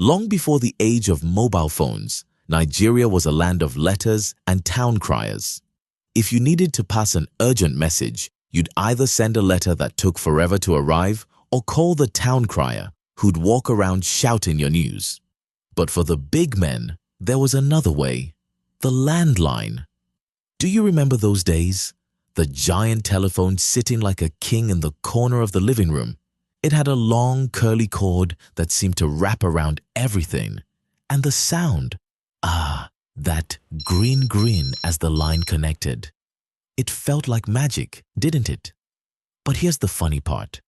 Long before the age of mobile phones, Nigeria was a land of letters and town criers. If you needed to pass an urgent message, you'd either send a letter that took forever to arrive or call the town crier, who'd walk around shouting your news. But for the big men, there was another way: the landline. Do you remember those days? The giant telephone sitting like a king in the corner of the living room. It had a long, curly cord that seemed to wrap around everything. And the sound, that green as the line connected. It felt like magic, didn't it? But here's the funny part.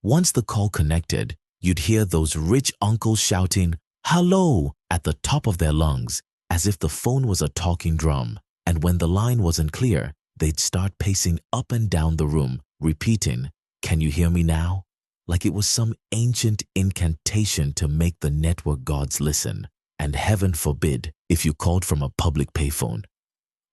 Once the call connected, you'd hear those rich uncles shouting, "Hello," at the top of their lungs, as if the phone was a talking drum. And when the line wasn't clear, they'd start pacing up and down the room, repeating, "Can you hear me now?" Like it was some ancient incantation to make the network gods listen. And heaven forbid if you called from a public payphone.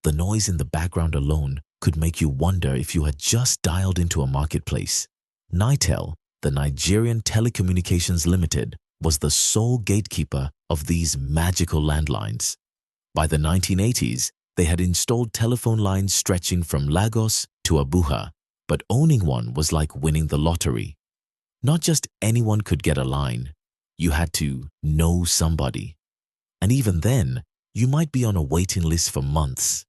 The noise in the background alone could make you wonder if you had just dialed into a marketplace. NITEL, the Nigerian Telecommunications Limited, was the sole gatekeeper of these magical landlines. By the 1980s, they had installed telephone lines stretching from Lagos to Abuja, but owning one was like winning the lottery. Not just anyone could get a line. You had to know somebody. And even then, you might be on a waiting list for months.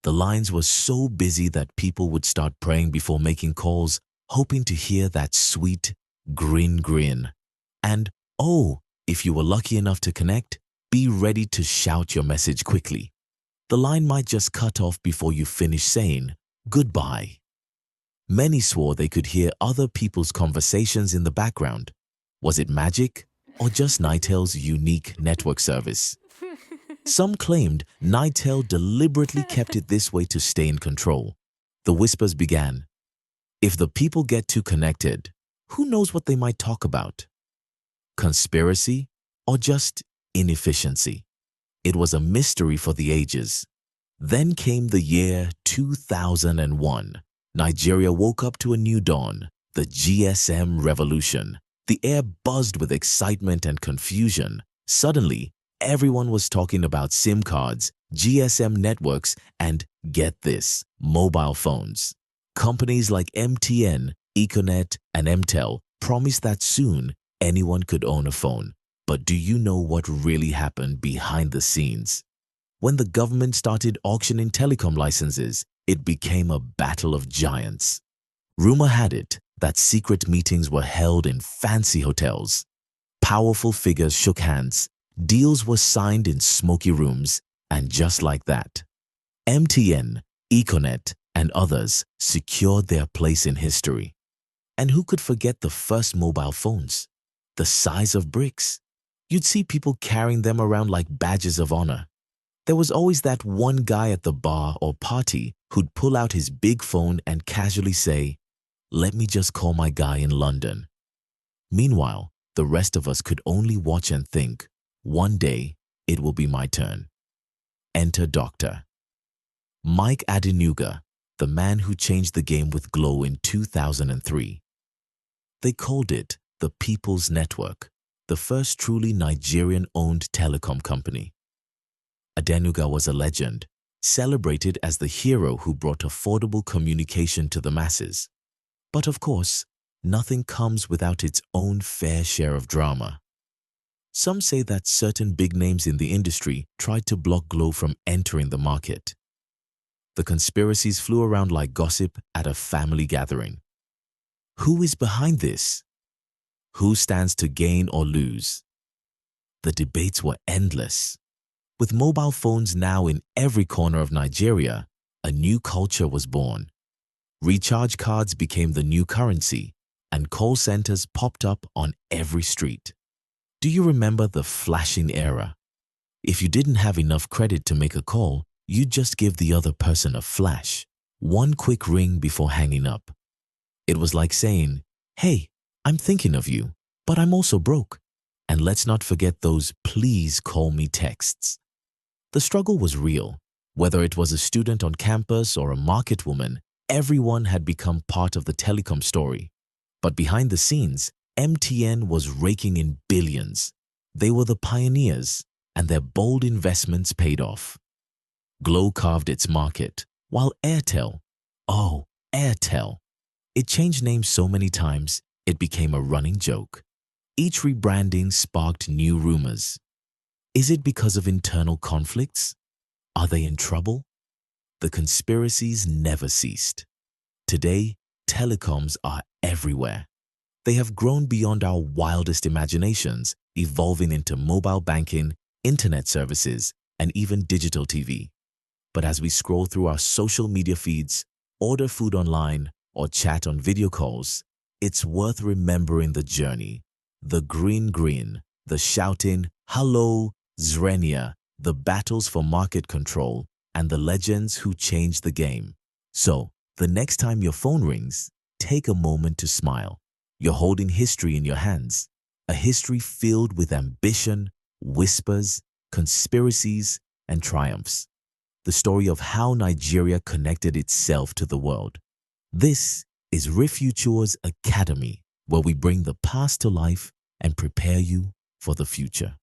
The lines were so busy that people would start praying before making calls, hoping to hear that sweet grin. And, if you were lucky enough to connect, be ready to shout your message quickly. The line might just cut off before you finish saying goodbye. Many swore they could hear other people's conversations in the background. Was it magic or just NITEL's unique network service? Some claimed NITEL deliberately kept it this way to stay in control. The whispers began. If the people get too connected, who knows what they might talk about? Conspiracy or just inefficiency? It was a mystery for the ages. Then came the year 2001. Nigeria woke up to a new dawn, the GSM revolution. The air buzzed with excitement and confusion. Suddenly, everyone was talking about SIM cards, GSM networks, and, get this, mobile phones. Companies like MTN, Econet, and NITEL promised that soon anyone could own a phone. But do you know what really happened behind the scenes? When the government started auctioning telecom licenses, it became a battle of giants. Rumor had it that secret meetings were held in fancy hotels. Powerful figures shook hands, deals were signed in smoky rooms, and just like that, MTN, Econet, and others secured their place in history. And who could forget the first mobile phones? The size of bricks. You'd see people carrying them around like badges of honor. There was always that one guy at the bar or party who'd pull out his big phone and casually say, "Let me just call my guy in London." Meanwhile, the rest of us could only watch and think, one day it will be my turn. Enter Dr. Mike Adenuga, the man who changed the game with Glo in 2003. They called it the People's Network, the first truly Nigerian-owned telecom company. Adenuga was a legend, celebrated as the hero who brought affordable communication to the masses. But of course, nothing comes without its own fair share of drama. Some say that certain big names in the industry tried to block Glo from entering the market. The conspiracies flew around like gossip at a family gathering. Who is behind this? Who stands to gain or lose? The debates were endless. With mobile phones now in every corner of Nigeria, a new culture was born. Recharge cards became the new currency, and call centers popped up on every street. Do you remember the flashing era? If you didn't have enough credit to make a call, you'd just give the other person a flash, one quick ring before hanging up. It was like saying, "Hey, I'm thinking of you, but I'm also broke." And let's not forget those "please call me" texts. The struggle was real. Whether it was a student on campus or a market woman, everyone had become part of the telecom story. But behind the scenes, MTN was raking in billions. They were the pioneers, and their bold investments paid off. Glo carved its market, while Airtel, it changed names so many times it became a running joke. Each rebranding sparked new rumors. Is it because of internal conflicts? Are they in trouble? The conspiracies never ceased. Today, telecoms are everywhere. They have grown beyond our wildest imaginations, evolving into mobile banking, internet services, and even digital TV. But as we scroll through our social media feeds, order food online, or chat on video calls, it's worth remembering the journey. The green, the shouting, hello, Zrenia, the battles for market control, and the legends who changed the game. So, the next time your phone rings, take a moment to smile. You're holding history in your hands, a history filled with ambition, whispers, conspiracies, and triumphs. The story of how Nigeria connected itself to the world. This is Refuture's Academy, where we bring the past to life and prepare you for the future.